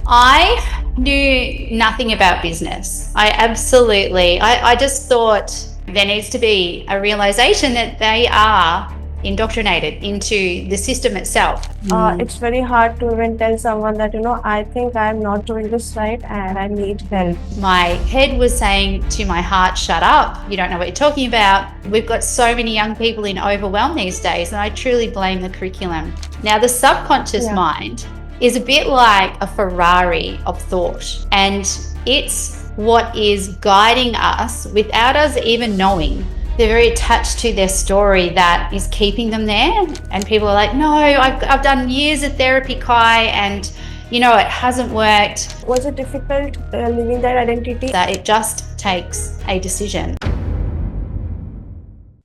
I knew nothing about business. I just thought there needs to be a realization that they are indoctrinated into the system itself. It's very hard to even tell someone that, I think I'm not doing this right and I need help. My head was saying to my heart, shut up, you don't know what you're talking about. We've got so many young people in overwhelm these days, and I truly blame the curriculum. Now, the subconscious Yeah. mind is a bit like a Ferrari of thought, and it's what is guiding us without us even knowing. They're very attached to their story that is keeping them there, and people are like, no, I've done years of therapy, Kye, and it hasn't worked. Was it difficult living that identity? That it just takes a decision.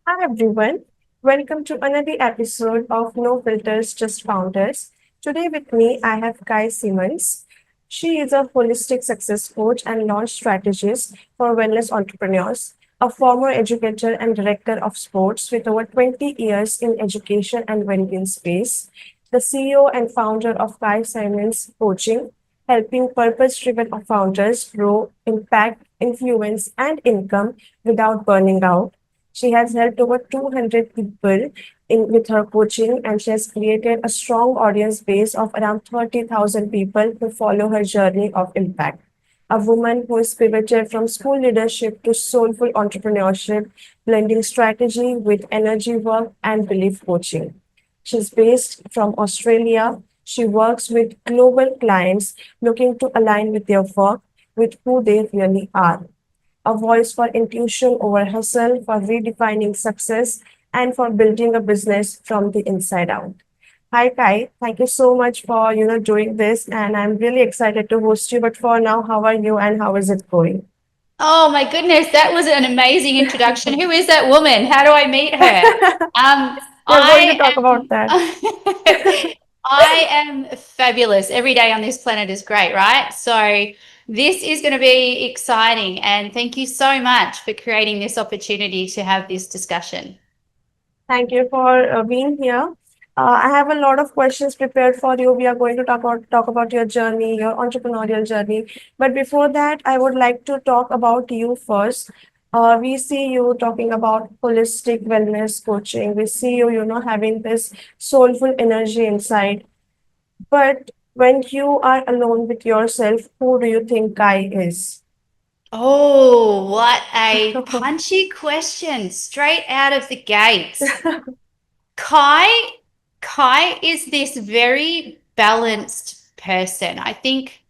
Hi everyone, welcome to another episode of No Filters, Just Founders. Today with me, I have Kye Simmons. She is a holistic success coach and launch strategist for wellness entrepreneurs, a former educator and director of sports with over 20 years in education and well-being space, the CEO and founder of Kye Simmons Coaching, helping purpose-driven founders grow, impact, influence, and income without burning out. She has helped over 200 people with her coaching, and she has created a strong audience base of around 30,000 people who follow her journey of impact. A woman who is pivoted from school leadership to soulful entrepreneurship, blending strategy with energy work and belief coaching. She's based from Australia. She works with global clients looking to align with their work with who they really are, a voice for intuition over hustle, for redefining success, and for building a business from the inside out. Hi, Kai. Thank you so much for doing this, and I'm really excited to host you. But for now, how are you, and how is it going? Oh my goodness, that was an amazing introduction. Who is that woman? How do I meet her? We're going to I talk about that. I am fabulous. Every day on this planet is great, right? So this is going to be exciting, and thank you so much for creating this opportunity to have this discussion. Thank you for being here. I have a lot of questions prepared for you. We are going to talk about your journey, your entrepreneurial journey. But before that, I would like to talk about you first. We see you talking about holistic wellness coaching. We see you, having this soulful energy inside. But when you are alone with yourself, who do you think Kai is? Oh, what a punchy question, straight out of the gates. Kye, Kye is this very balanced person. I think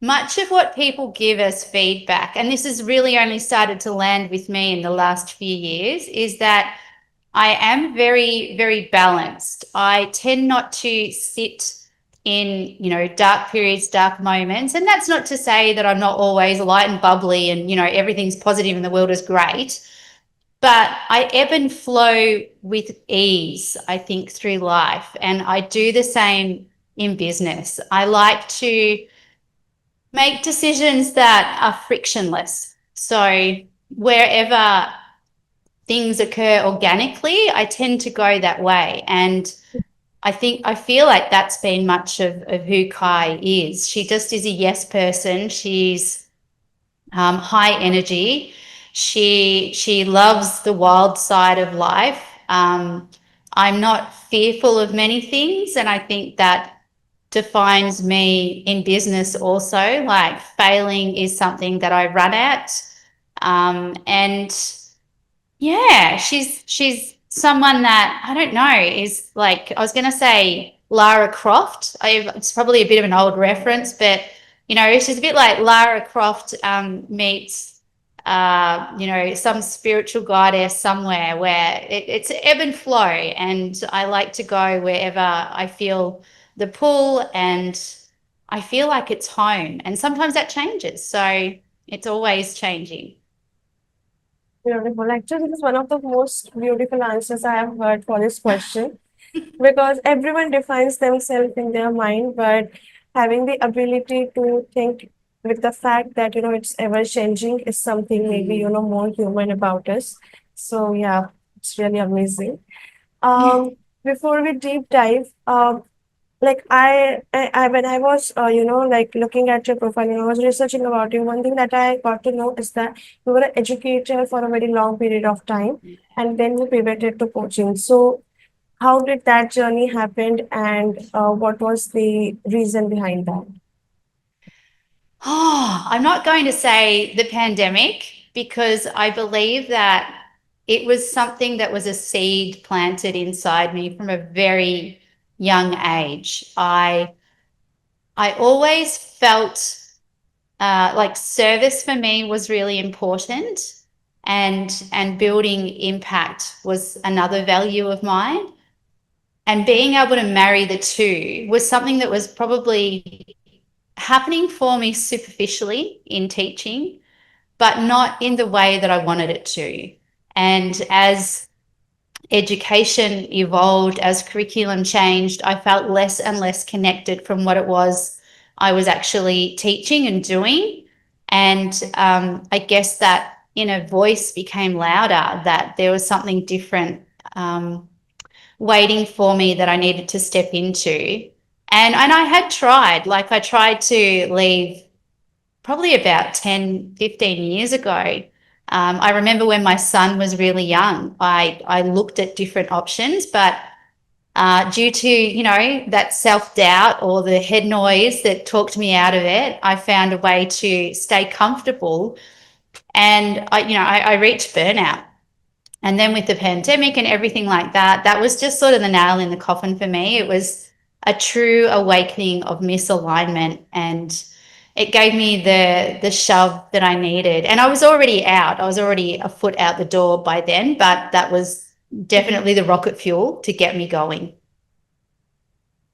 much of what people give us feedback, and this has really only started to land with me in the last few years, is that I am very, very balanced. I tend not to sit in, dark periods, dark moments. And that's not to say that I'm not always light and bubbly and, everything's positive and the world is great. But I ebb and flow with ease, I think, through life. And I do the same in business. I like to make decisions that are frictionless. So wherever things occur organically, I tend to go that way. And I feel like that's been much of who Kye is. She just is a yes person. She's high energy. She loves the wild side of life. I'm not fearful of many things, and I think that defines me in business also. Like failing is something that I run at, and yeah, she's someone that I don't know is like I was going to say Lara Croft. It's probably a bit of an old reference, but she's a bit like Lara Croft meets some spiritual goddess somewhere where it's ebb and flow, and I like to go wherever I feel the pull and I feel like it's home. And sometimes that changes, so it's always changing. Beautiful. Actually, this is one of the most beautiful answers I have heard for this question because everyone defines themselves in their mind, but having the ability to think with the fact that, it's ever changing is something maybe, more human about us. So, yeah, it's really amazing. Before we deep dive, like I when I was like looking at your profile and I was researching about you, one thing that I got to know is that you were an educator for a very long period of time, and then you pivoted to coaching. So how did that journey happen, and what was the reason behind that? Oh, I'm not going to say the pandemic because I believe that it was something that was a seed planted inside me from a very young age. I always felt like service for me was really important, and building impact was another value of mine. And being able to marry the two was something that was probably happening for me superficially in teaching, but not in the way that I wanted it to. And as education evolved, as curriculum changed, I felt less and less connected from what it was I was actually teaching and doing. And I guess that inner voice became louder, that there was something different waiting for me that I needed to step into. And I had tried, like I tried to leave probably about 10, 15 years ago. I remember when my son was really young, I looked at different options, but due to, that self-doubt or the head noise that talked me out of it, I found a way to stay comfortable. And I reached burnout. And then with the pandemic and everything like that, that was just sort of the nail in the coffin for me. It was a true awakening of misalignment, and it gave me the shove that I needed. And I was already out. I was already a foot out the door by then, but that was definitely the rocket fuel to get me going.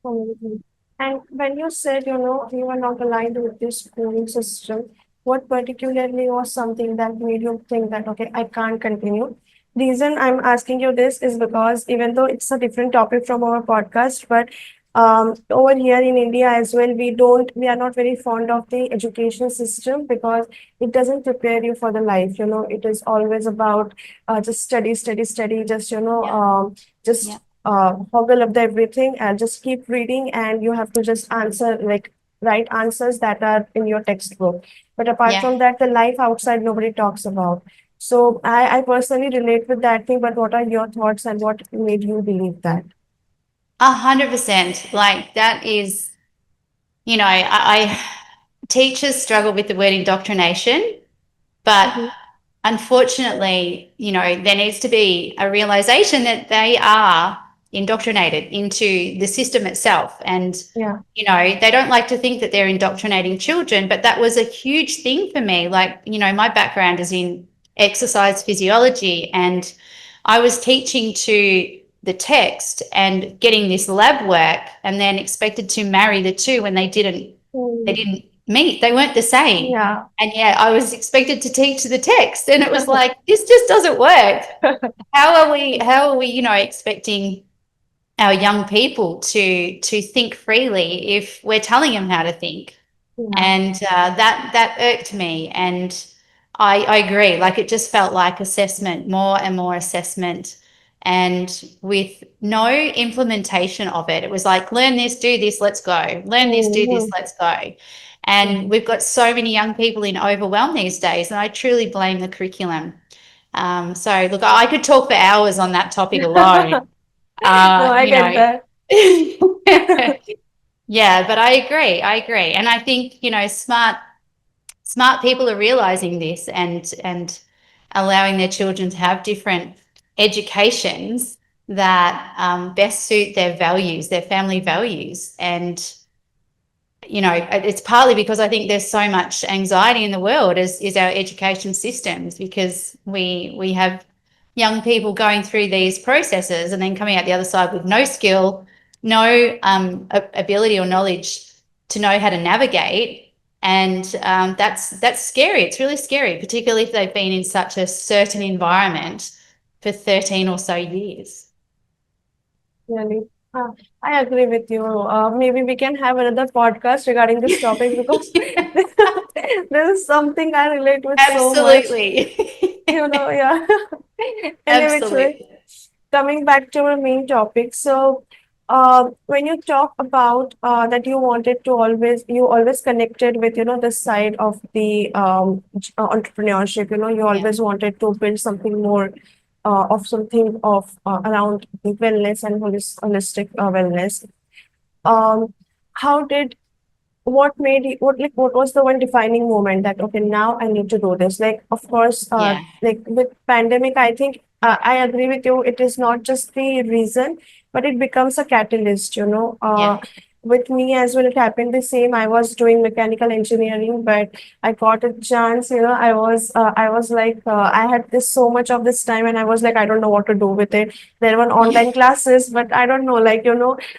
Mhm. And when you said, you were not aligned with this schooling system, what particularly was something that made you think that, okay, I can't continue? Reason I'm asking you this is because even though it's a different topic from our podcast, but over here in India as well, we are not very fond of the education system because it doesn't prepare you for the life. It is always about just study, study, study, just, Yeah. Yeah. just hoggle up the everything and just keep reading, and you have to just answer like write answers that are in your textbook, but apart Yeah. from that the life outside nobody talks about. So I personally relate with that thing, but what are your thoughts and what made you believe that? 100%. Like that is, I teachers struggle with the word indoctrination, but Mm-hmm. unfortunately, there needs to be a realization that they are indoctrinated into the system itself. And, Yeah. they don't like to think that they're indoctrinating children, but that was a huge thing for me. Like, my background is in exercise physiology, and I was teaching to the text and getting this lab work and then expected to marry the two when they Mm. didn't meet. They weren't the same. Yeah. And yet I was expected to teach the text. And it was like, this just doesn't work. How are we, expecting our young people to think freely if we're telling them how to think? Yeah. And that irked me. And I agree. Like it just felt like assessment, more and more assessment, and with no implementation of it. It was like, learn this, do this, let's go. Learn this, do this, Mhm. let's go. And we've got so many young people in overwhelm these days, and I truly blame the curriculum. So look, I could talk for hours on that topic alone. No, I You get that. know. Yeah, but I agree. I agree. And I think, smart people are realizing this, and allowing their children to have different educations that best suit their values, their family values. And it's partly because I think there's so much anxiety in the world is our education systems, because we have young people going through these processes and then coming out the other side with no skill, no ability or knowledge to know how to navigate. And that's scary. It's really scary, particularly if they've been in such a certain environment for 13 or so years. Really. Uh, I agree with you. Maybe we can have another podcast regarding this topic because this is something I relate with so much. Absolutely. Yeah. Anyway, Absolutely. coming back to our main topic. So, When you talk about that you always connected with, this side of the entrepreneurship, you Yeah. always wanted to build something more of something of around the wellness and holistic wellness. Um, how did what made you what was the one defining moment that okay, now I need to do this? Like, of course, Yeah. like with pandemic, I think I agree with you, it is not just the reason, but it becomes a catalyst, Yeah. with me as well, it happened the same. I was doing mechanical engineering, but I got a chance, I was like, I had this so much of this time, and I was like, I don't know what to do with it. There were Yeah. online classes, but I don't know, like,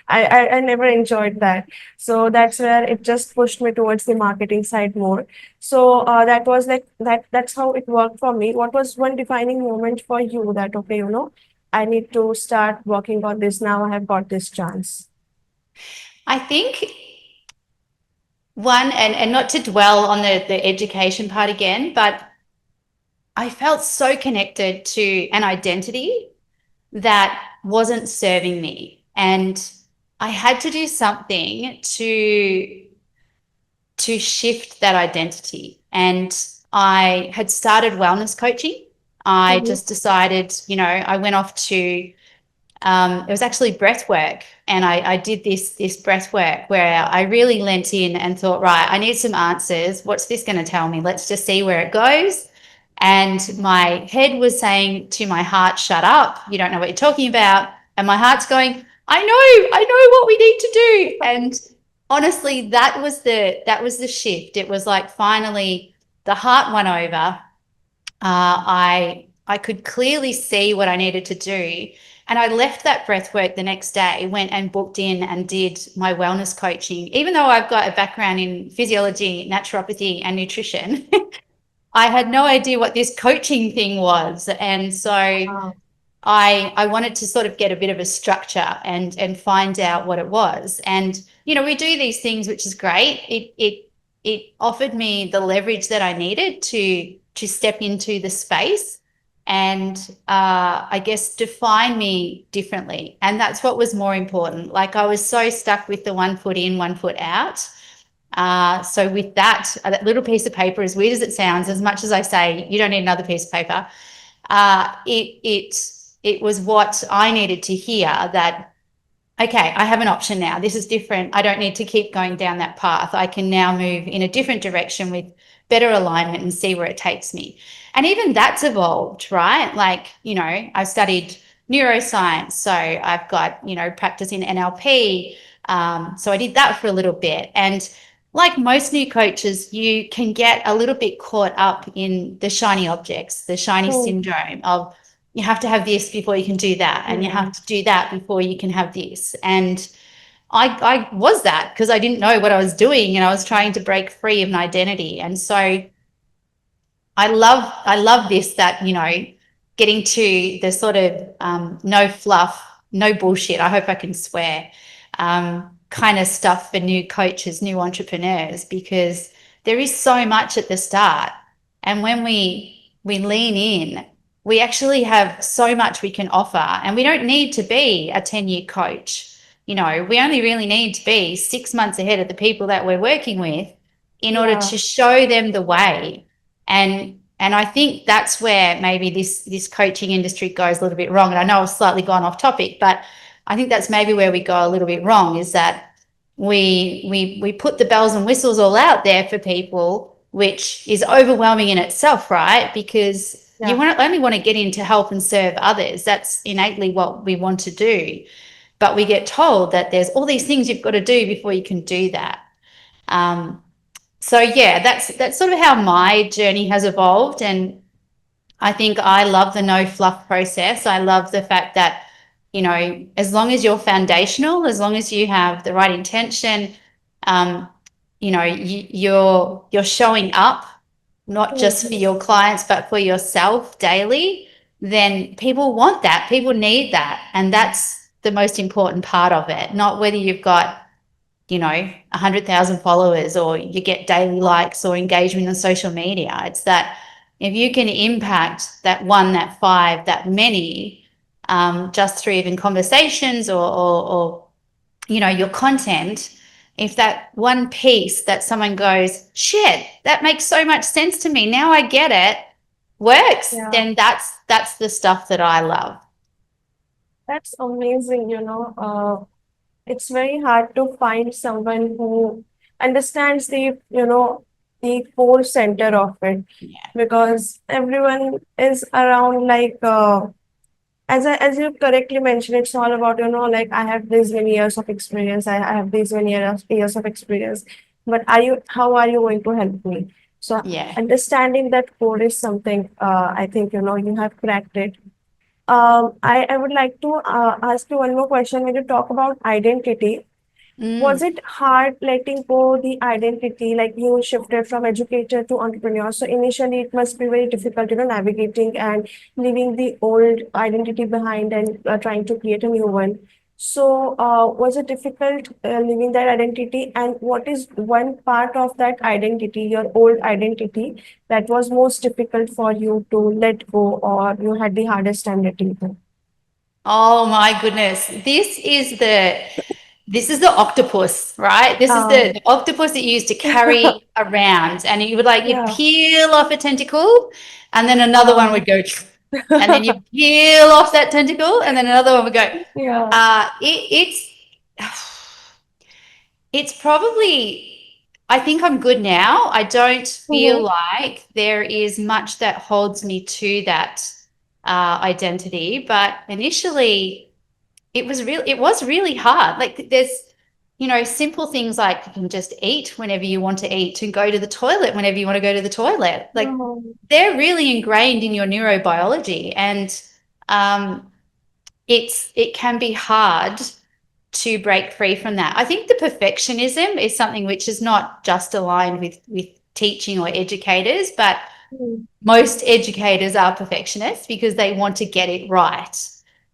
I never enjoyed that. So that's where it just pushed me towards the marketing side more. So that was like that's how it worked for me. What was one defining moment for you that okay, I need to start working on this now, I have got this chance? I think one, and not to dwell on the education part again, but I felt so connected to an identity that wasn't serving me. And I had to do something to shift that identity. And I had started wellness coaching. I Mm-hmm. just decided, I went off to it was actually breath work. And I did this breath work where I really lent in and thought, right, I need some answers. What's this going to tell me? Let's just see where it goes. And my head was saying to my heart, shut up. You don't know what you're talking about. And my heart's going, I know what we need to do. And honestly, that was the shift. It was like finally the heart won over. I could clearly see what I needed to do. And I left that breath work the next day, went and booked in and did my wellness coaching. Even though I've got a background in physiology, naturopathy, and nutrition, I had no idea what this coaching thing was. And so Wow. I wanted to sort of get a bit of a structure and find out what it was. And we do these things, which is great. It offered me the leverage that I needed to step into the space and I guess define me differently. And that's what was more important. Like I was so stuck with the 1 foot in, 1 foot out. So with that little piece of paper, as weird as it sounds, as much as I say you don't need another piece of paper, uh, it it it was what I needed to hear that okay, I have an option now. This is different. I don't need to keep going down that path. I can now move in a different direction with better alignment and see where it takes me. And even that's evolved, right? Like, I studied neuroscience. So I've got, practice in NLP. So I did that for a little bit. And like most new coaches, you can get a little bit caught up in the shiny objects, the shiny Hmm. syndrome of you have to have this before you can do that, and you Yeah. have to do that before you can have this. And I was that because I didn't know what I was doing and I was trying to break free of an identity. And so I love this that getting to the sort of no fluff, no bullshit. I hope I can swear kind of stuff for new coaches, new entrepreneurs, because there is so much at the start, and when we lean in, we actually have so much we can offer, and we don't need to be a 10-year coach. We only really need to be 6 months ahead of the people that we're working with in order Yeah. to show them the way and I think that's where maybe this coaching industry goes a little bit wrong. And I know I've slightly gone off topic, but I think that's maybe where we go a little bit wrong is that we put the bells and whistles all out there for people, which is overwhelming in itself, right? Because you Yeah. only want to get in to help and serve others. That's innately what we want to do. But we get told that there's all these things you've got to do before you can do that. Um, so yeah, that's sort of how my journey has evolved, and I think I love the no fluff process. I love the fact that as long as you're foundational, as long as you have the right intention, um, you're showing up not just for Hmm. your clients but for yourself daily. Then people want that, people need that, and that's the most important part of it. Not whether you've got 100,000 followers or you get daily likes or engagement on social media. It's that if you can impact that one, that five, that many, just through even conversations or your content, if that one piece that someone goes, shit, that makes so much sense to me, now I get it, works, Yeah, then that's the stuff that I love. that's amazing, you know. It's very hard to find someone who understands the core center of it, Yeah. because everyone is around like as you correctly mentioned, it's all about, like I have these many years of experience, I have these many years of experience, but how are you going to help me? So Yeah. understanding that core is something, I think, you have cracked it. I would like to ask you one more question. When you talk about identity, was Mm. it hard letting go the identity, like you shifted from educator to entrepreneur? So initially it must be very difficult, navigating and leaving the old identity behind and trying to create a new one. So was it difficult leaving that identity? And what is one part of that identity, your old identity, that was most difficult for you to let go, or you had the hardest time letting go? Oh my goodness. This is the octopus, right? This is Um, the octopus that you used to carry around, and you would like you'd yeah. peel off a tentacle, and then another one Uh, would go, and then you peel off that tentacle, and then another one would go. yeah. It's probably. I think I'm good now. I don't feel Mm-hmm. like there is much that holds me to that identity, but initially it was really hard. Like there's, simple things like you can just eat whenever you want to eat and go to the toilet whenever you want to go to the toilet. Like Oh, they're really ingrained in your neurobiology, and um, it can be hard to break free from that. I think the perfectionism is something which is not just aligned with teaching or educators, but mm, most educators are perfectionists because they want to get it right.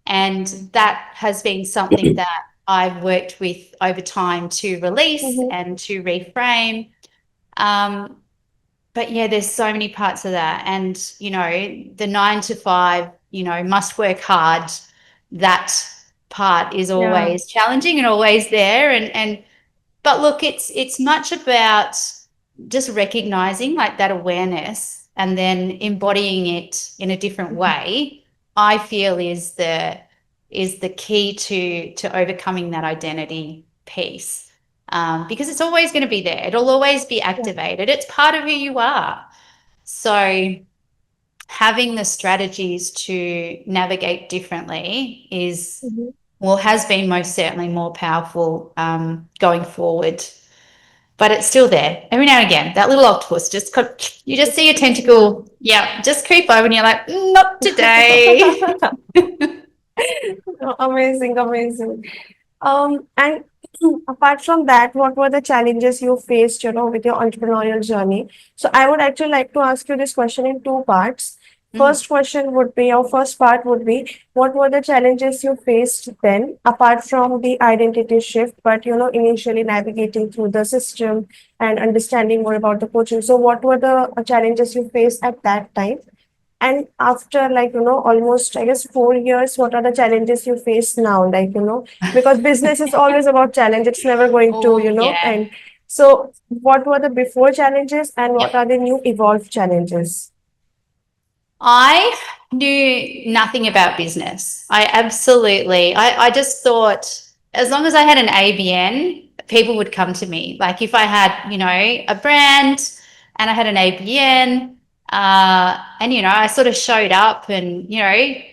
And that has been something that I've worked with over time to release mhm, and to reframe. Um, but yeah, there's so many parts of that. And, the 9 to 5, must work hard. That part is yeah. always challenging and always there. But look, it's much about just recognizing like that awareness and then embodying it in a different Mhm. way. I feel is the key to overcoming that identity piece, because it's always going to be there. It'll always be Yeah. activated. It's part of who you are. So having the strategies to navigate differently Mhm. has been most certainly more powerful going forward, but it's still there. Every now and again, that little octopus you just see a Yeah. tentacle, yeah, just creep over, and you're like, not today. Amazing, amazing. And apart from that, what were the challenges you faced, with your entrepreneurial journey? So I would actually like to ask you this question in two parts. Mm. First part would be, what were the challenges you faced then, apart from the identity shift, but initially navigating through the system and understanding more about the coaching. So what were the challenges you faced at that time? And after, like, almost, I guess, 4 years, what are the challenges you face now? Like, because business is always about challenge. It's never going to, Oh yeah. and so what were the before challenges and what Yep. are the new evolved challenges? I knew nothing about business. I just thought as long as I had an ABN, people would come to me. Like if I had, a brand and I had an ABN, and, I sort of showed up and,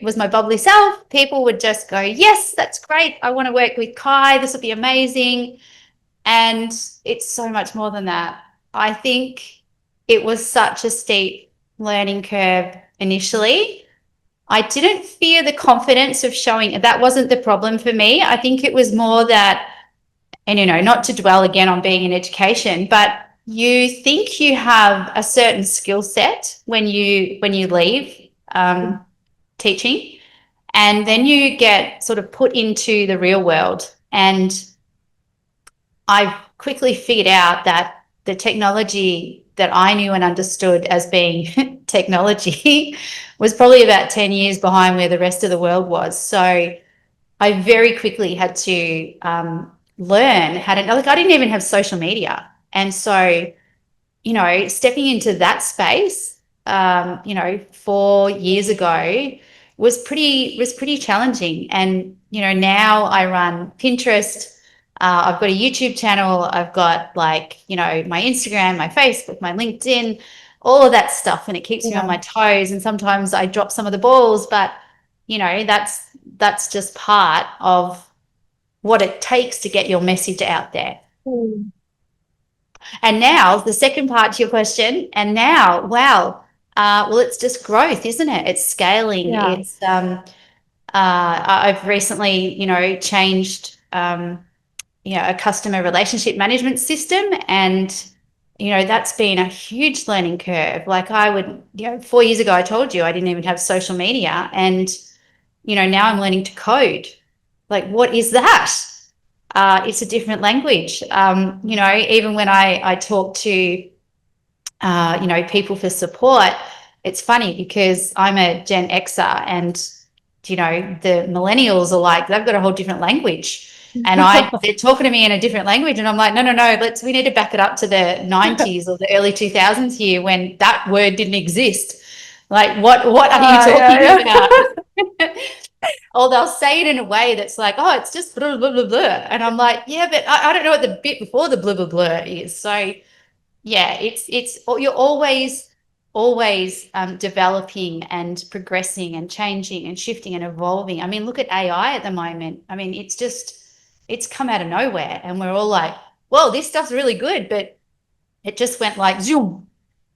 was my bubbly self, people would just go, yes, that's great. I want to work with Kye. This will be amazing. And it's so much more than that. I think it was such a steep learning curve initially. I didn't fear the confidence of showing. That wasn't the problem for me. I think it was more that, and not to dwell again on being in education, but you think you have a certain skill set when you leave teaching, and then you get sort of put into the real world. And I quickly figured out that the technology that I knew and understood as being technology was probably about 10 years behind where the rest of the world was. So I very quickly had to learn how to, like, I didn't even have social media. And so, stepping into that space, 4 years ago was pretty challenging. And, now I run Pinterest. I've got a YouTube channel. I've got my Instagram, my Facebook, my LinkedIn, all of that stuff. And it keeps me on Yeah. my toes. And sometimes I drop some of the balls, but, that's just part of what it takes to get your message out there. Hmm. And now the second part to your question, and now, wow, well, it's just growth, isn't it? It's scaling. Yeah. I've recently, changed, a customer relationship management system, and that's been a huge learning curve. Like, I would, 4 years ago, I told you I didn't even have social media, and now I'm learning to code. Like, what is that? It's a different language. Even when I talk to people for support, it's funny because I'm a Gen Xer, and the millennials are like, they've got a whole different language. And they're talking to me in a different language, and I'm like, no, no, no, we need to back it up to the 90s or the early 2000s here, when that word didn't exist. Like, what are you Yeah, talking yeah. about? Or they'll say it in a way that's like, oh, it's just blah, blah, blah, blah. And I'm like, yeah, but I don't know what the bit before the blah, blah, blah is. So, yeah, you're always developing and progressing and changing and shifting and evolving. I mean, look at AI at the moment. I mean, it's come out of nowhere, and we're all like, well, this stuff's really good, but it just went like zoom,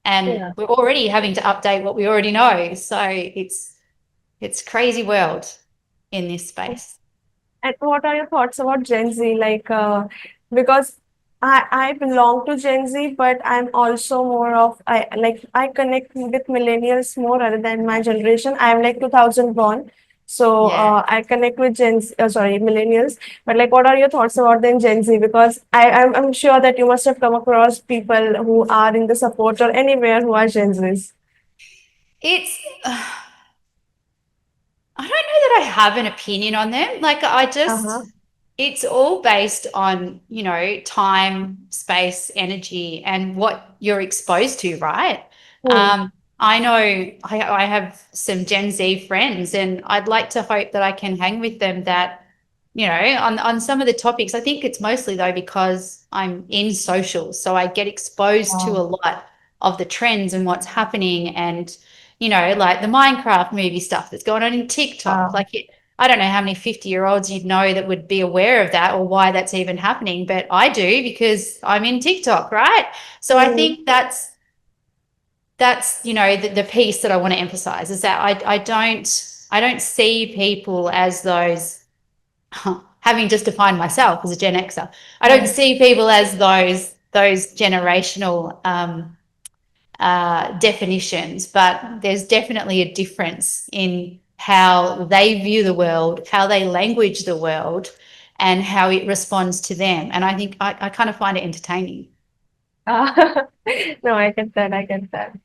and Yeah. we're already having to update what we already know. So it's crazy world in this space. And what are your thoughts about Gen Z? Because I belong to Gen Z, but I'm also more of I connect with millennials more rather than my generation. I'm like 2000 born, so Yeah. I connect with sorry, millennials. But like, what are your thoughts about them Gen Z? Because I'm sure that you must have come across people who are in the support or anywhere who are Gen Zs. It's I don't know that I have an opinion on them. Like, Uh-huh. it's all based on, time, space, energy, and what you're exposed to, right? Hmm. I know I have some Gen Z friends, and I'd like to hope that I can hang with them, that, on some of the topics. I think it's mostly, though, because I'm in social. So I get exposed to a Wow. lot of the trends and what's happening, and, like the Minecraft movie stuff that's going on in TikTok. Wow. Like, I don't know how many 50-year-olds you'd know that would be aware of that, or why that's even happening, but I do, because I'm in TikTok, right? So I Hmm. think that's the piece that I want to emphasize, is that I don't see people as those, having just defined myself as a Gen Xer, I don't Yeah. see people as those generational definitions, but there's definitely a difference in how they view the world, how they language the world, and how it responds to them. And I think I kind of find it entertaining. Uh, no, I get that. I get that.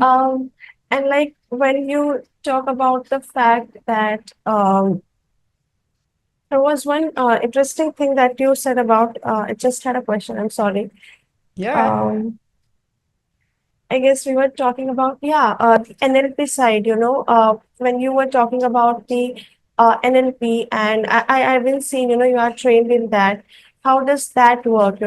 Um, and like when you talk about the fact that there was one interesting thing that you said about I just had a question. I'm sorry. Yeah, right. Um, I guess we were talking about, yeah, the NLP side, when you were talking about the NLP, and I've been seeing, you are trained in that. How does that work?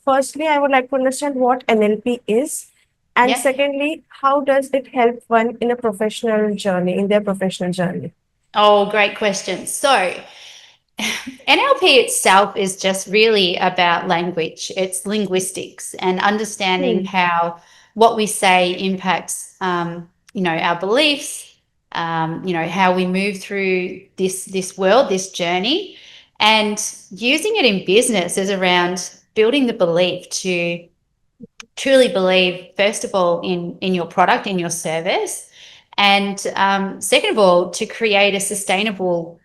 Firstly, I would like to understand what NLP is. And Yeah. secondly, how does it help one in a professional journey, in their professional journey? Oh, great question. So, NLP itself is just really about language. It's linguistics and understanding Hmm. how what we say impacts, our beliefs, how we move through this world, this journey, and using it in business is around building the belief to truly believe, first of all, in your product, in your service, and second of all, to create a sustainable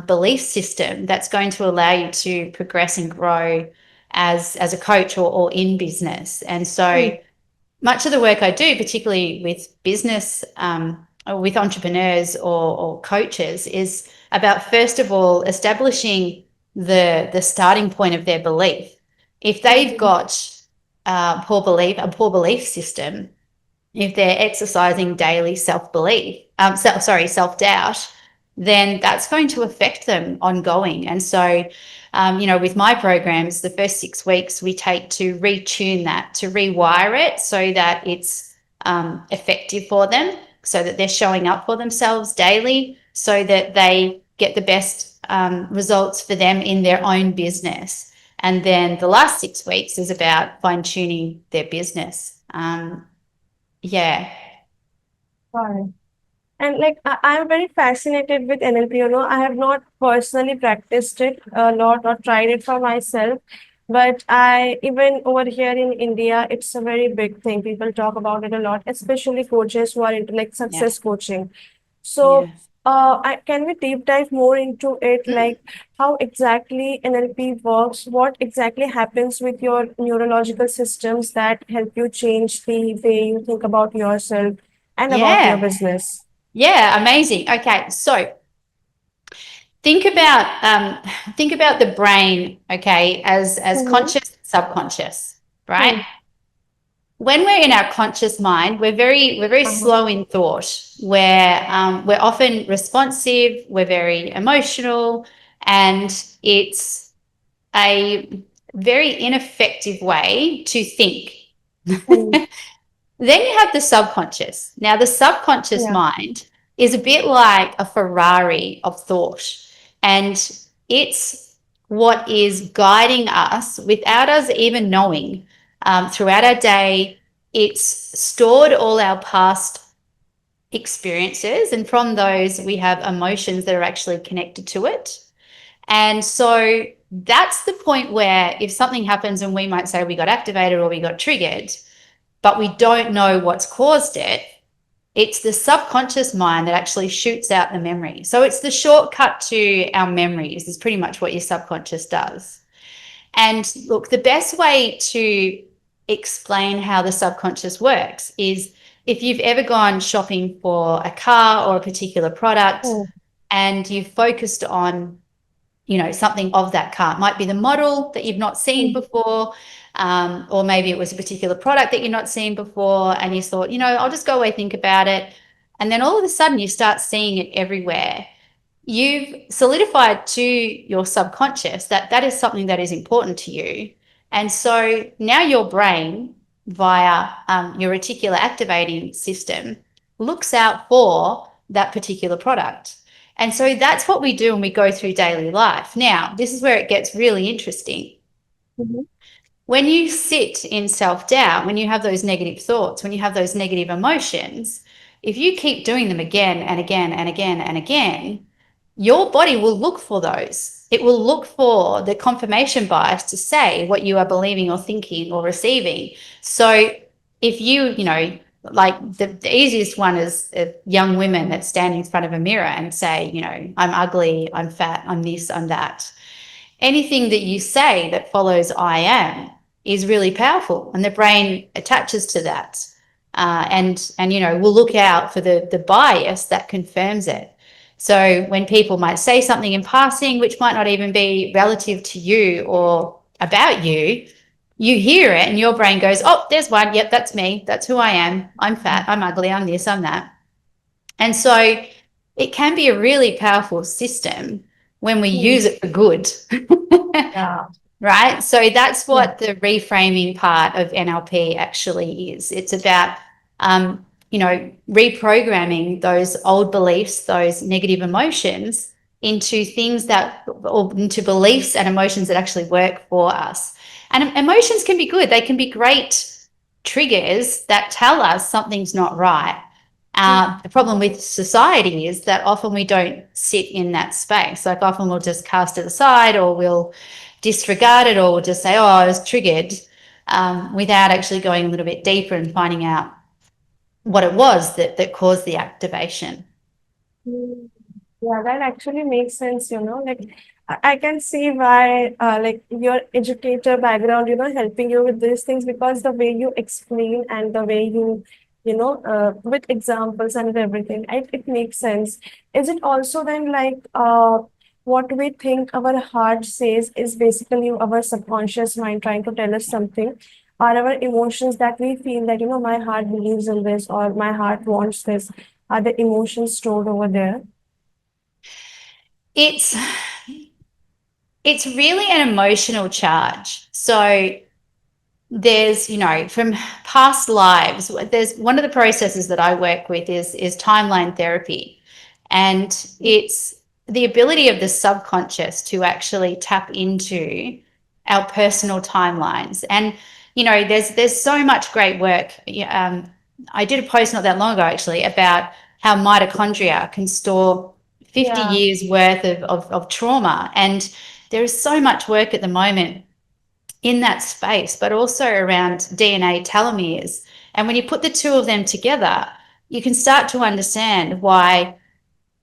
belief system that's going to allow you to progress and grow as a coach, or in business. And Hmm. so much of the work I do, particularly with business, or with entrepreneurs, or coaches, is about, first of all, establishing the starting point of their belief. If they've got a poor belief system, if they're exercising daily self-belief, self-doubt, then that's going to affect them ongoing. And so, with my programs, the first 6 weeks we take to retune that, to rewire it so that it's effective for them, so that they're showing up for themselves daily, so that they get the best results for them in their own business. And then the last 6 weeks is about fine-tuning their business. Yeah. Right. And like I'm very fascinated with NLP. I have not personally practiced it a lot or tried it for myself, but I even over here in India, it's a very big thing. People talk about it a lot, especially coaches who are into like Yeah. success coaching. So, Yeah. can we deep dive more into it, Mm. like how exactly NLP works? What exactly happens with your neurological systems that help you change the way you think about yourself and about your Yeah. business? Yeah. Amazing. Okay. So think about the brain, okay, as Mm-hmm. conscious, subconscious, right? Hmm. When we're in our conscious mind, we're very Uh-huh. slow in thought. We're often responsive. We're very emotional, and it's a very ineffective way to think. Hmm. Then you have the subconscious. Now, the subconscious Yeah. mind is a bit like a Ferrari of thought, and it's what is guiding us without us even knowing throughout our day. It's stored all our past experiences, and from those, we have emotions that are actually connected to it. And so that's the point where if something happens and we might say we got activated or we got triggered, but we don't know what's caused it, it's the subconscious mind that actually shoots out the memory. So it's the shortcut to our memories, is pretty much what your subconscious does. And look, the best way to explain how the subconscious works is if you've ever gone shopping for a car or a particular product Hmm. and you've focused on something of that car. It might be the model that you've not seen Hmm. before, or maybe it was a particular product that you've not seen before, and you thought, I'll just go away, think about it. And then all of a sudden you start seeing it everywhere. You've solidified to your subconscious that that is something that is important to you. And so now your brain, via your reticular activating system, looks out for that particular product. And so that's what we do when we go through daily life. Now, this is where it gets really interesting. Hmm. When you sit in self doubt, when you have those negative thoughts, when you have those negative emotions, if you keep doing them again and again and again and again, your body will look for those. It will look for the confirmation bias to say what you are believing or thinking or receiving. So if like the easiest one is young women that stand in front of a mirror and say, I'm ugly, I'm fat, I'm this, I'm that. Anything that you say that follows I am is really powerful, and the brain attaches to that. And we'll look out for the bias that confirms it. So when people might say something in passing, which might not even be relative to you or about you, you hear it and your brain goes, oh, there's one. Yep, that's me. That's who I am. I'm fat. I'm ugly. I'm this. I'm that. And so it can be a really powerful system when we Hmm. use it for good. Yeah. Right? So that's Yeah. what the reframing part of NLP actually is. It's about, reprogramming those old beliefs, those negative emotions into things or into beliefs and emotions that actually work for us. And emotions can be good. They can be great triggers that tell us something's not right. The problem with society is that often we don't sit in that space. Like often we'll just cast it aside, or we'll disregard it, or we'll just say, oh, I was triggered, without actually going a little bit deeper and finding out what it was that caused the activation. Hmm. Yeah, that actually makes sense, like I can see why like your educator background, helping you with these things because the way you explain and the way with examples and everything, it makes sense. Is it also then like what we think our heart says is basically our subconscious mind trying to tell us something, or our emotions that we feel that, my heart believes in this or my heart wants this, are the emotions stored over there. It's it's really an emotional charge. So there's, from past lives, there's one of the processes that I work with is timeline therapy. And it's the ability of the subconscious to actually tap into our personal timelines. And, there's so much great work. I did a post not that long ago actually about how mitochondria can store 50 Yeah. years worth of trauma. And there is so much work at the moment in that space, but also around DNA telomeres. And when you put the two of them together, you can start to understand why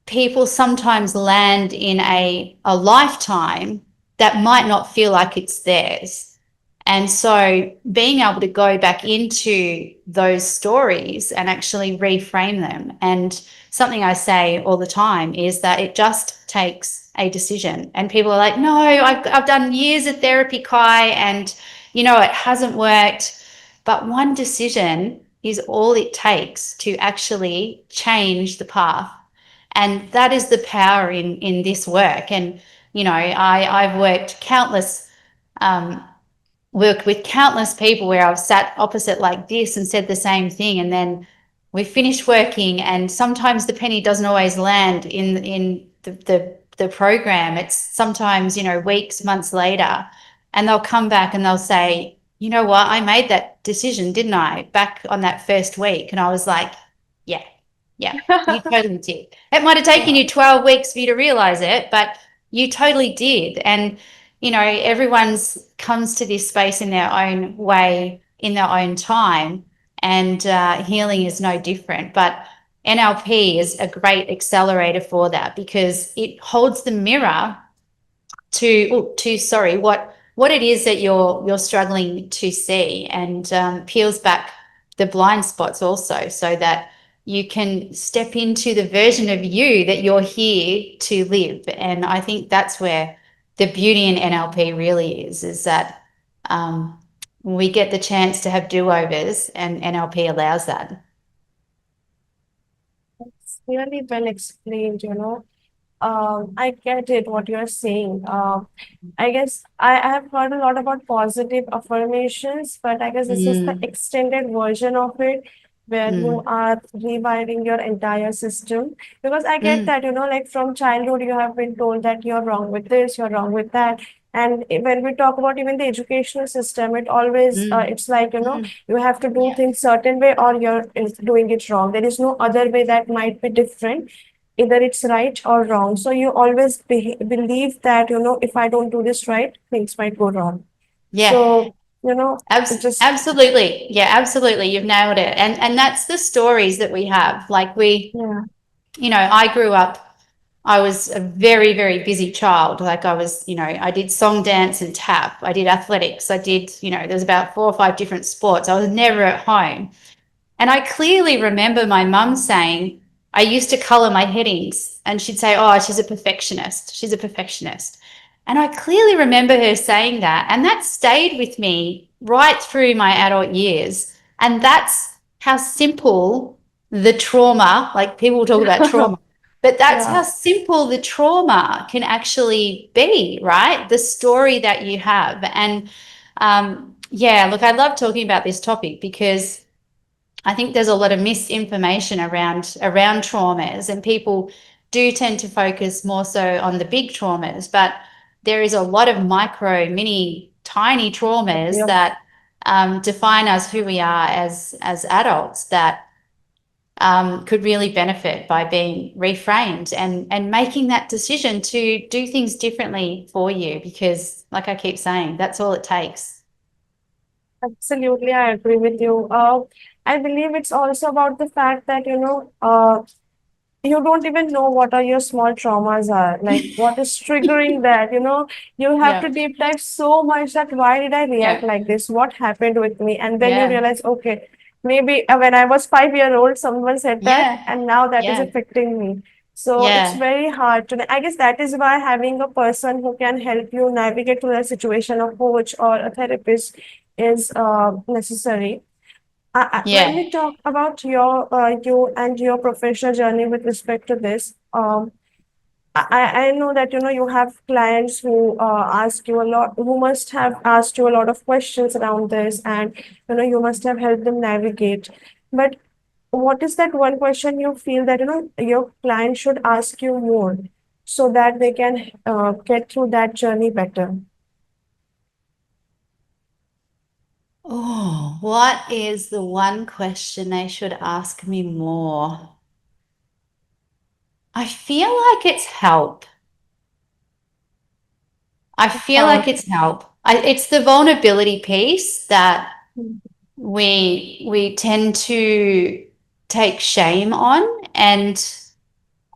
people sometimes land in a lifetime that might not feel like it's theirs. And so being able to go back into those stories and actually reframe them. And something I say all the time is that it just takes a decision. And people are like, no, I've done years of therapy, Kye, and, it hasn't worked. But one decision is all it takes to actually change the path, and that is the power in this work. And I've um, worked with countless people where I've sat opposite like this and said the same thing, and then we finished working, and sometimes the penny doesn't always land in the program. It's sometimes weeks, months later, and they'll come back and they'll say, you know what, I made that decision, didn't I, back on that first week? And I was like, yeah, yeah, you totally did. It might have taken Yeah. you 12 weeks for you to realize it, but you totally did. And everyone's comes to this space in their own way, in their own time, and healing is no different. But NLP is a great accelerator for that because it holds the mirror to sorry, what it is that you're struggling to see, and peels back the blind spots also, so that you can step into the version of you that you're here to live. And I think that's where the beauty in NLP really is that um, we get the chance to have do-overs, and NLP allows that. It's really well explained, I get it what you're saying. I guess I have heard a lot about positive affirmations, but I guess this is the Mm, extended version of it where you mm, are rewiring your entire system. Because I get mm, that, like from childhood, you have been told that you're wrong with this, you're wrong with that. And when we talk about even the educational system, it always, mm, it's like, mm. you have to do Yeah, things certain way or you're doing it wrong. There is no other way that might be different, either it's right or wrong. So you always believe that, if I don't do this right, things might go wrong. yeah. So, it just, Absolutely. Yeah, absolutely. You've nailed it. And that's the stories that we have. Like yeah, I grew up, I was a very, very busy child. Like I was, I did song, dance, and tap. I did athletics. I did, there's about 4 or 5 different sports. I was never at home. And I clearly remember my mum saying, I used to color my headings, and she'd say, oh, she's a perfectionist. She's a perfectionist. And I clearly remember her saying that. And that stayed with me right through my adult years. And that's how simple the trauma, like people talk about trauma, but that's how yeah. simple the trauma can actually be, right? The story that you have. And yeah, look, I love talking about this topic because I think there's a lot of misinformation around traumas, and people do tend to focus more so on the big traumas, but there is a lot of micro, mini, tiny traumas Yeah. that define us who we are as adults that could really benefit by being reframed and making that decision to do things differently for you. Because, like I keep saying, that's all it takes. Absolutely, I agree with you. I believe it's also about the fact that, you don't even know what are your small traumas are, like what is triggering that, you have to Yeah, deep dive so much that why did I react yeah, like this? What happened with me? And then you yeah, realize, okay, maybe when I was 5 year old, someone said that, yeah, and now that is yeah. affecting me. So it's Yeah. very hard to, I guess that is why having a person who can help you navigate through the situation, a coach or a therapist, is necessary. When Yeah. we talk about you and your professional journey with respect to this, I know that you have clients who ask you a lot, who must have asked you a lot of questions around this, and you must have helped them navigate. But what is that one question you feel that your client should ask you more so that they can get through that journey better? Oh, what is the one question they should ask me more? I feel like it's help. I feel like How? it's help. It's the vulnerability piece that we tend to take shame on, and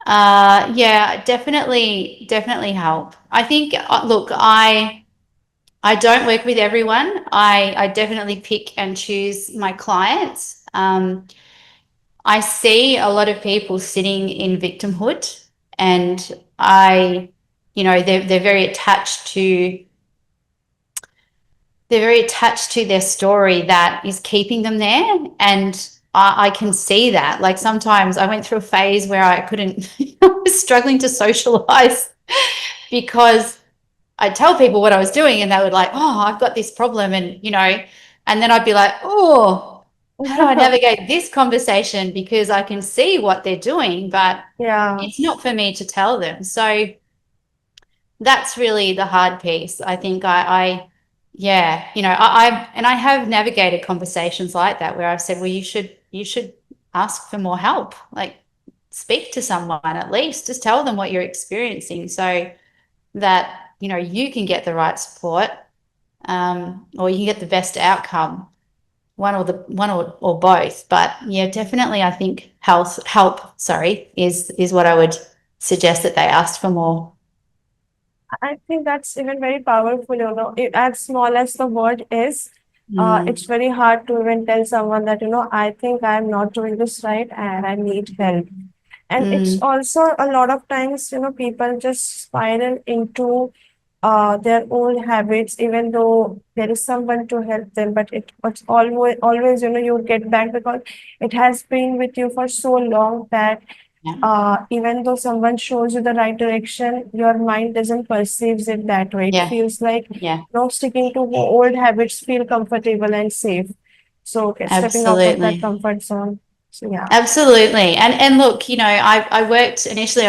yeah, definitely help. I think look, I don't work with everyone. I definitely pick and choose my clients. I see a lot of people sitting in victimhood, and they're very attached to their story that is keeping them there. And I can see that. Like sometimes I went through a phase where I couldn't, I was struggling to socialize because I'd tell people what I was doing and they would like, oh, I've got this problem. And then I'd be like, oh, how do I navigate this conversation? Because I can see what they're doing, but Yeah. it's not for me to tell them. So that's really the hard piece. I think yeah, I have navigated conversations like that where I've said, well, you should ask for more help. Like speak to someone at least, just tell them what you're experiencing so that, you can get the right support, or you can get the best outcome, one or both. But yeah, definitely I think help, is what I would suggest that they ask for more. I think that's even very powerful, as small as the word is, it's Mm, very hard to even tell someone that, I think I'm not doing this right and I need help. And it's mm, also a lot of times, people just spiral into their own habits, even though there is someone to help them, but it's always, you get back because it has been with you for so long that yeah, even though someone shows you the right direction, your mind doesn't perceives it that way. It yeah, feels like yeah, sticking to old habits feel comfortable and safe. So okay, stepping out of that absolutely. comfort zone. So yeah. Absolutely. And look, I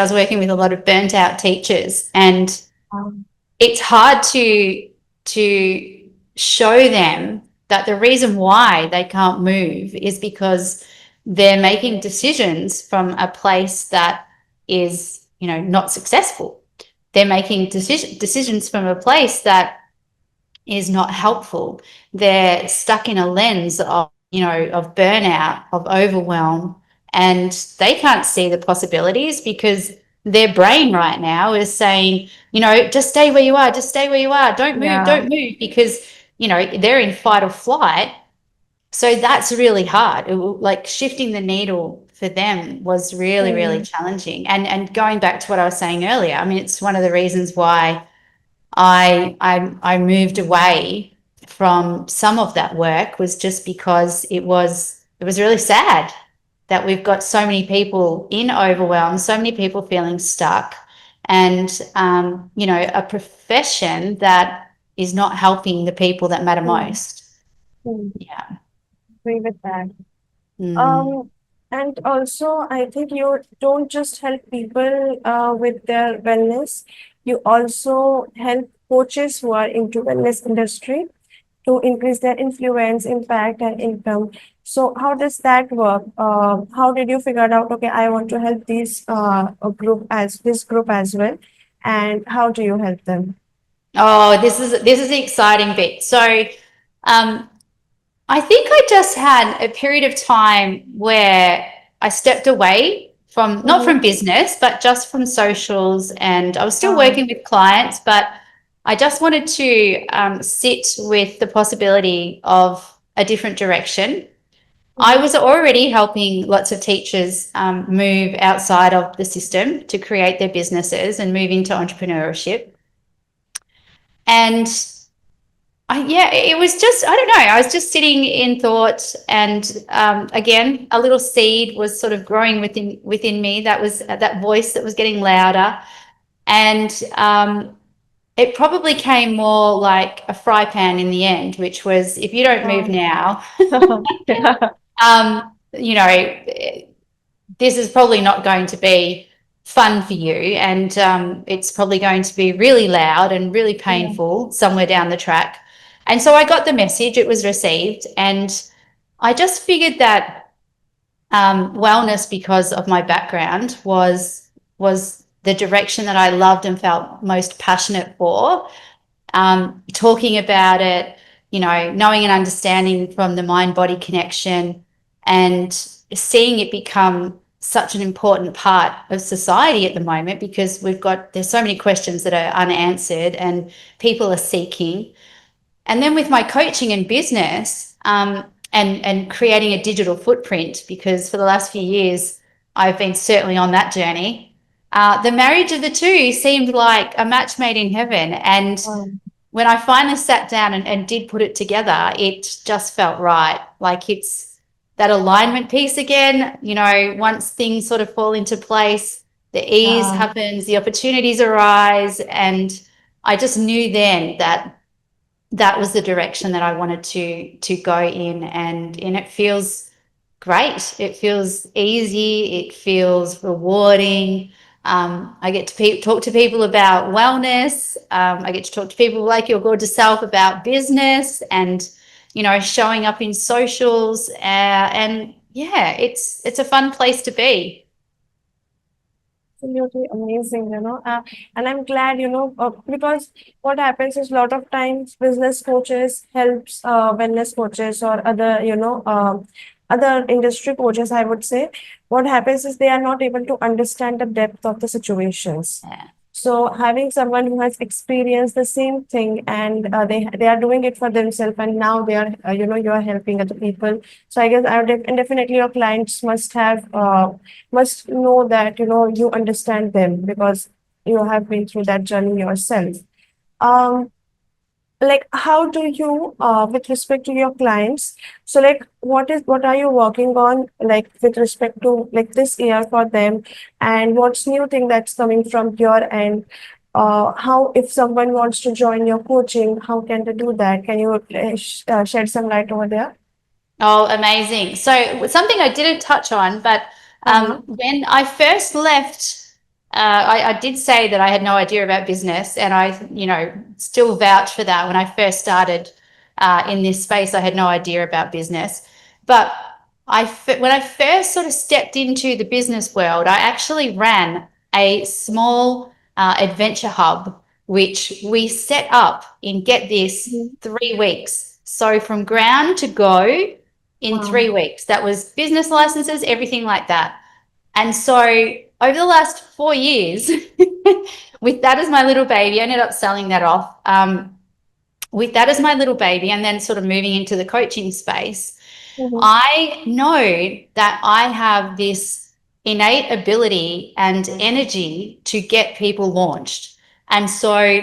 was working with a lot of burnt out teachers, and Um, it's hard to show them that the reason why they can't move is because they're making decisions from a place that is, not successful. They're making decisions from a place that is not helpful. They're stuck in a lens of burnout, of overwhelm, and they can't see the possibilities because their brain right now is saying, just stay where you are, just stay where you are, yeah. don't move, because, they're in fight or flight. So that's really hard. Like shifting the needle for them was really, really Hmm. challenging. And going back to what I was saying earlier, I mean, it's one of the reasons why I moved away from some of that work, was just because it was really sad that we've got so many people in overwhelm, so many people feeling stuck, and a profession that is not helping the people that matter Hmm. most. Hmm. Yeah. Agree with that. Mm. Um, and also, I think you don't just help people with their wellness, you also help coaches who are into wellness industry to increase their influence, impact, and income. So, how does that work? How did you figure out, okay, I want to help this group as well, and how do you help them? Oh, this is the exciting bit. So, um, I think I just had a period of time where I stepped away from, not from Mm-hmm. business, but just from socials. And I was still Uh, working with clients, but I just wanted to sit with the possibility of a different direction. I Mhm. was already helping lots of teachers move outside of the system to create their businesses and move into entrepreneurship. And yeah, it was just, I don't know, I was just sitting in thought, and again, a little seed was sort of growing within me. That was that voice that was getting louder. And it probably came more like a fry pan in the end, which was, if you don't move Wow. now, Yeah. you know, this is probably not going to be fun for you, and it's probably going to be really loud and really Yeah. painful somewhere down the track. And so I got the message, it was received, and I just figured that wellness, because of my background, was the direction that I loved and felt most passionate for. Talking about it, knowing and understanding from the mind body connection, and seeing it become such an important part of society at the moment, because there's so many questions that are unanswered and people are seeking. And then with my coaching and business, and creating a digital footprint, because for the last few years I've been certainly on that journey. The marriage of the two seemed like a match made in heaven, and Um, when I finally sat down and did put it together, it just felt right. Like, it's that alignment piece again. Once things sort of fall into place, the ease yeah. happens, the opportunities arise. And I just knew then that that was the direction that I wanted to go in, and it feels great. It feels easy. It feels rewarding. I get to talk to people about wellness. I get to talk to people like your gorgeous self about business, and showing up in socials. And yeah, it's a fun place to be. Absolutely amazing, and I'm glad, because what happens is a lot of times business coaches helps wellness coaches or other, other industry coaches, I would say. What happens is they are not able to understand the depth of the situations. Yeah. So having someone who has experienced the same thing, and they are doing it for themselves, and now they are, you are helping other people. So I guess and definitely your clients must know that you understand them because you have been through that journey yourself. Um, like how do you with respect to your clients, so like what are you working on, like with respect to like this year for them, and what's new thing that's coming from your end? How, if someone wants to join your coaching, how can they do that? Can you shed some light over there? Oh, amazing. So something I didn't touch on, but Uh-huh. when I first left, I did say that I had no idea about business, and I, still vouch for that. When I first started in this space, I had no idea about business. But when I first sort of stepped into the business world, I actually ran a small adventure hub, which we set up in, get this, Mhm. 3 weeks. So from ground to go in Wow. 3 weeks. That was business licenses, everything like that. And so over the last 4 years, with that as my little baby, I ended up selling that off. With that as my little baby, and then sort of moving into the coaching space, Mhm. I know that I have this innate ability and energy to get people launched. And so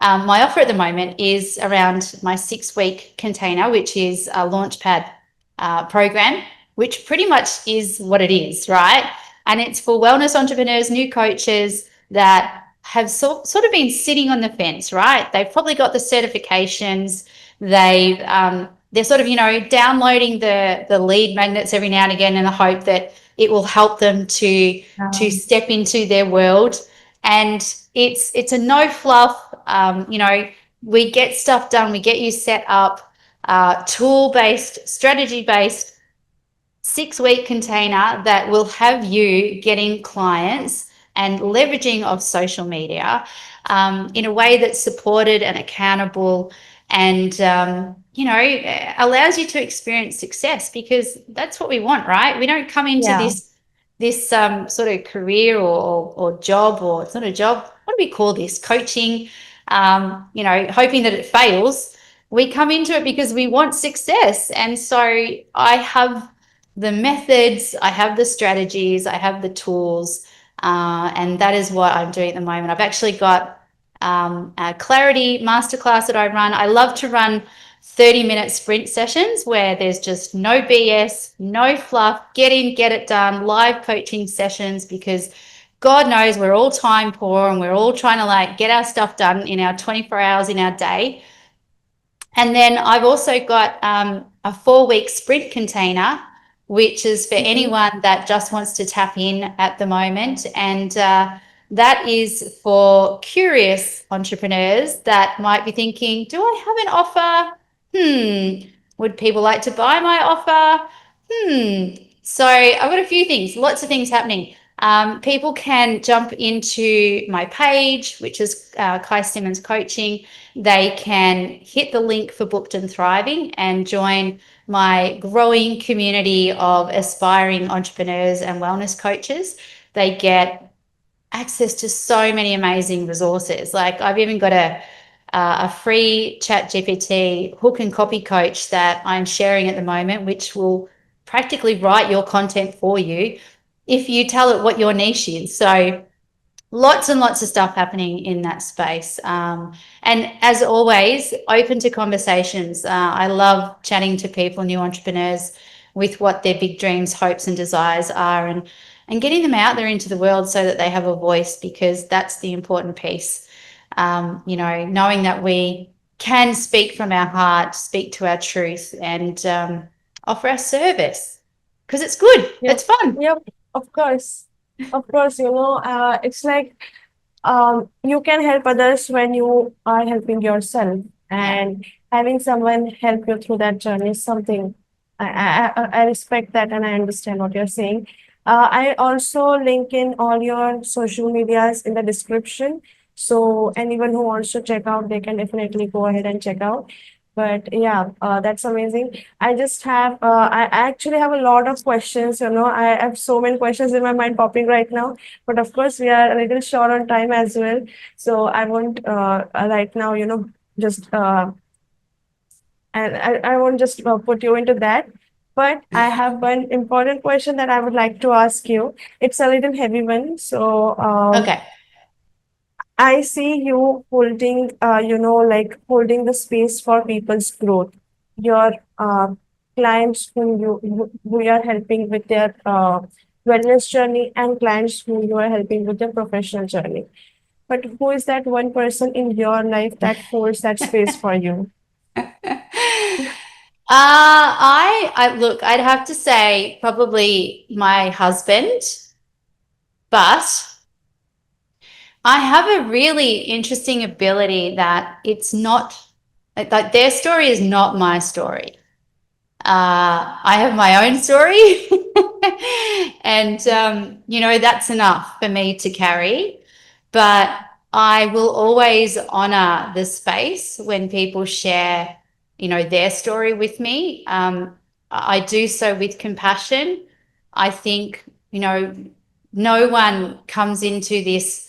my offer at the moment is around my 6 week container, which is a launchpad program, which pretty much is what it is, right? And it's for wellness entrepreneurs, new coaches that have sort of been sitting on the fence, right? They've probably got the certifications. They're sort of, downloading the lead magnets every now and again in the hope that it will help them to Um, step into their world. And it's a no fluff. We get stuff done. We get you set up, tool based, strategy based, 6 week container that will have you getting clients and leveraging of social media in a way that's supported and accountable, and allows you to experience success, because that's what we want, right? We don't come into yeah. this sort of career or job, or it's not a job, what do we call this, coaching, hoping that it fails. We come into it because we want success. And so I have the methods, I have the strategies, I have the tools, and that is what I'm doing at the moment. I've actually got a clarity masterclass that I run. I love to run 30-minute sprint sessions where there's just no BS, no fluff, get in, get it done, live coaching sessions, because God knows we're all time poor and we're all trying to like get our stuff done in our 24 hours in our day. And then I've also got a 4-week sprint container, which is for Mhm. anyone that just wants to tap in at the moment. And that is for curious entrepreneurs that might be thinking, do I have an offer? Would people like to buy my offer? So I've got a few things, lots of things happening. People can jump into my page, which is Kye Simmons Coaching. They can hit the link for Booked and Thriving and join my growing community of aspiring entrepreneurs and wellness coaches. They get access to so many amazing resources. Like I've even got a free chat GPT hook and copy coach that I'm sharing at the moment, which will practically write your content for you if you tell it what your niche is. So lots and lots of stuff happening in that space. And as always, open to conversations. I love chatting to people, new entrepreneurs, with what their big dreams, hopes, and desires are, and getting them out there into the world so that they have a voice, because that's the important piece. Knowing that we can speak from our heart, speak to our truth, and offer our service because it's good, Yep. it's fun. Yep. Of course. Of course, it's like you can help others when you are helping yourself, Yeah. and having someone help you through that journey is something I respect that, and I understand what you're saying. I also link in all your social medias in the description. So anyone who wants to check out, they can definitely go ahead and check out. But yeah, that's amazing. I actually have a lot of questions. I have so many questions in my mind popping right now. But of course, we are a little short on time as well. So I won't right now, just and I won't just put you into that. But I have one important question that I would like to ask you. It's a little heavy one. So Okay. I see you holding, like holding the space for people's growth. Your clients who you are helping with their wellness journey, and clients who you are helping with their professional journey. But who is that one person in your life that holds that space for you? I look, I'd have to say probably my husband, but I have a really interesting ability that it's not like their story is not my story. I have my own story, and that's enough for me to carry. But I will always honor the space when people share, their story with me. I do so with compassion. I think, no one comes into this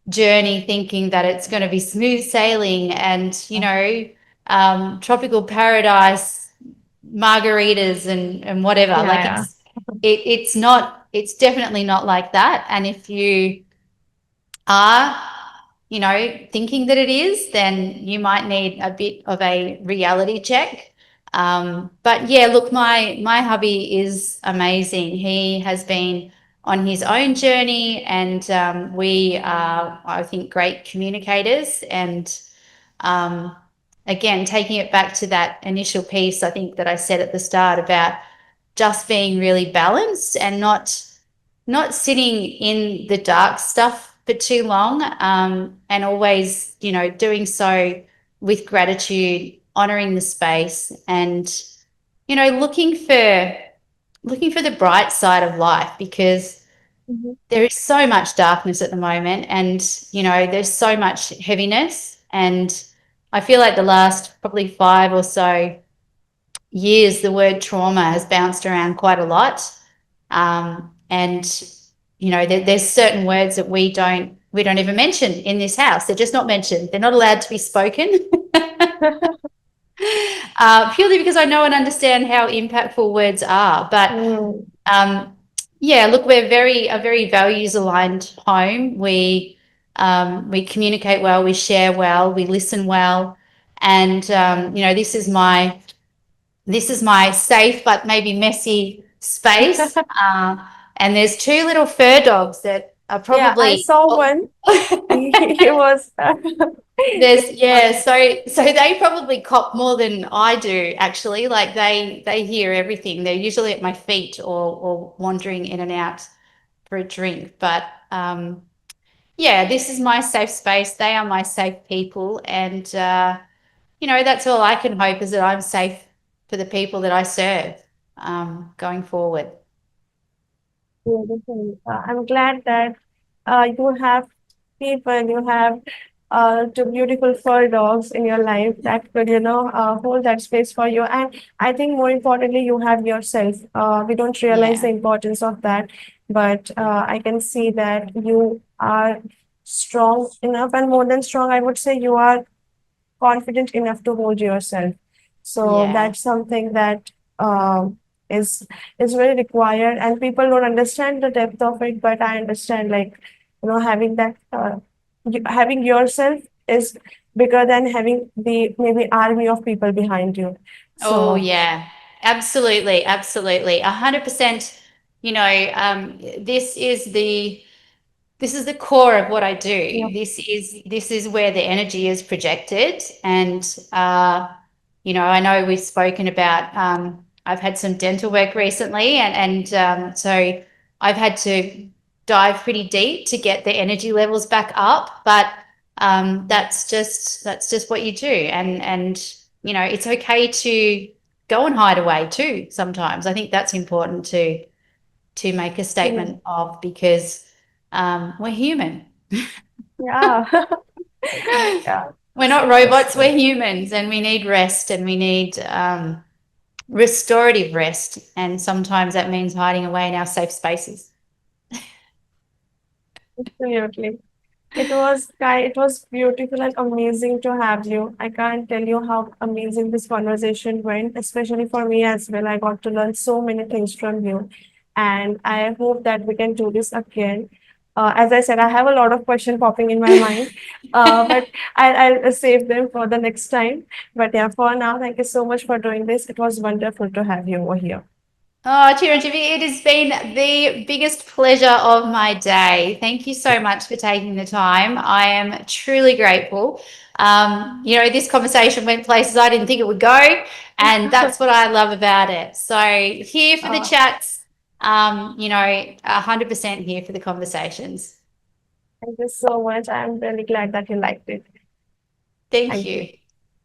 journey thinking that it's going to be smooth sailing and, tropical paradise margaritas and whatever. Yeah, Like yeah. it's not, it's definitely not like that. And if you are, thinking that it is, then you might need a bit of a reality check. But yeah, look, my hubby is amazing. He has been on his own journey, and we are, I think, great communicators. And um, again, taking it back to that initial piece, I think that I said at the start about just being really balanced and not sitting in the dark stuff for too long, and always, doing so with gratitude, honoring the space, and looking for the bright side of life, because Mhm. there is so much darkness at the moment, and there's so much heaviness. And I feel like the last probably 5 or so years, the word trauma has bounced around quite a lot. And there's certain words that we don't even mention in this house. They're just not mentioned. They're not allowed to be spoken. Purely because I know and understand how impactful words are. But Mm. um, yeah, look, we're a very values aligned home. We communicate well, we share well, we listen well, and this is my safe but maybe messy space. And there's two little fur dogs that are Yeah, I probably saw one. He was there's yeah, so they probably cop more than I do actually. Like they hear everything. They're usually at my feet or wandering in and out for a drink. But yeah, this is my safe space. They are my safe people, and that's all I can hope is that I'm safe for the people that I serve going forward. beautiful. I'm glad that you have people, you have two beautiful fur dogs in your life that could, hold that space for you. And I think more importantly, you have yourself. We don't realize the Yeah. importance of that, but I can see that you are strong enough, and more than strong, I would say you are confident enough to hold yourself. So Yeah. that's something that is is very required, and people don't understand the depth of it. But I understand, like having that having yourself is bigger than having the maybe army of people behind you. Oh So yeah. Absolutely. Absolutely. 100%. This is the core of what I yeah, do. This is where the energy is projected, and I know we've spoken about. I've had some dental work recently, and so I've had to dive pretty deep to get the energy levels back up. But that's just what you do, and it's okay to go and hide away too. Sometimes I think that's important to make a yeah, statement of because we're human. yeah, yeah. We're not That's robots, we're true. humans, and we need rest and we need restorative rest. And sometimes that means hiding away in our safe spaces. Absolutely. It was beautiful and amazing to have you. I can't tell you how amazing this conversation went, especially for me as well. I got to learn so many things from you, and I hope that we can do this again. As I said, I have a lot of questions popping in my mind, but I'll save them for the next time. But yeah, for now, thank you so much for doing this. It was wonderful to have you over here. Oh, Chiranjeevi, it has been the biggest pleasure of my day. Thank you so much for taking the time. I am truly grateful. This conversation went places I didn't think it would go, and that's what I love about it. So here for the uh, chats, 100% here for the conversations. thank you so much. I'm really glad that you liked it. Thank Thank you. you.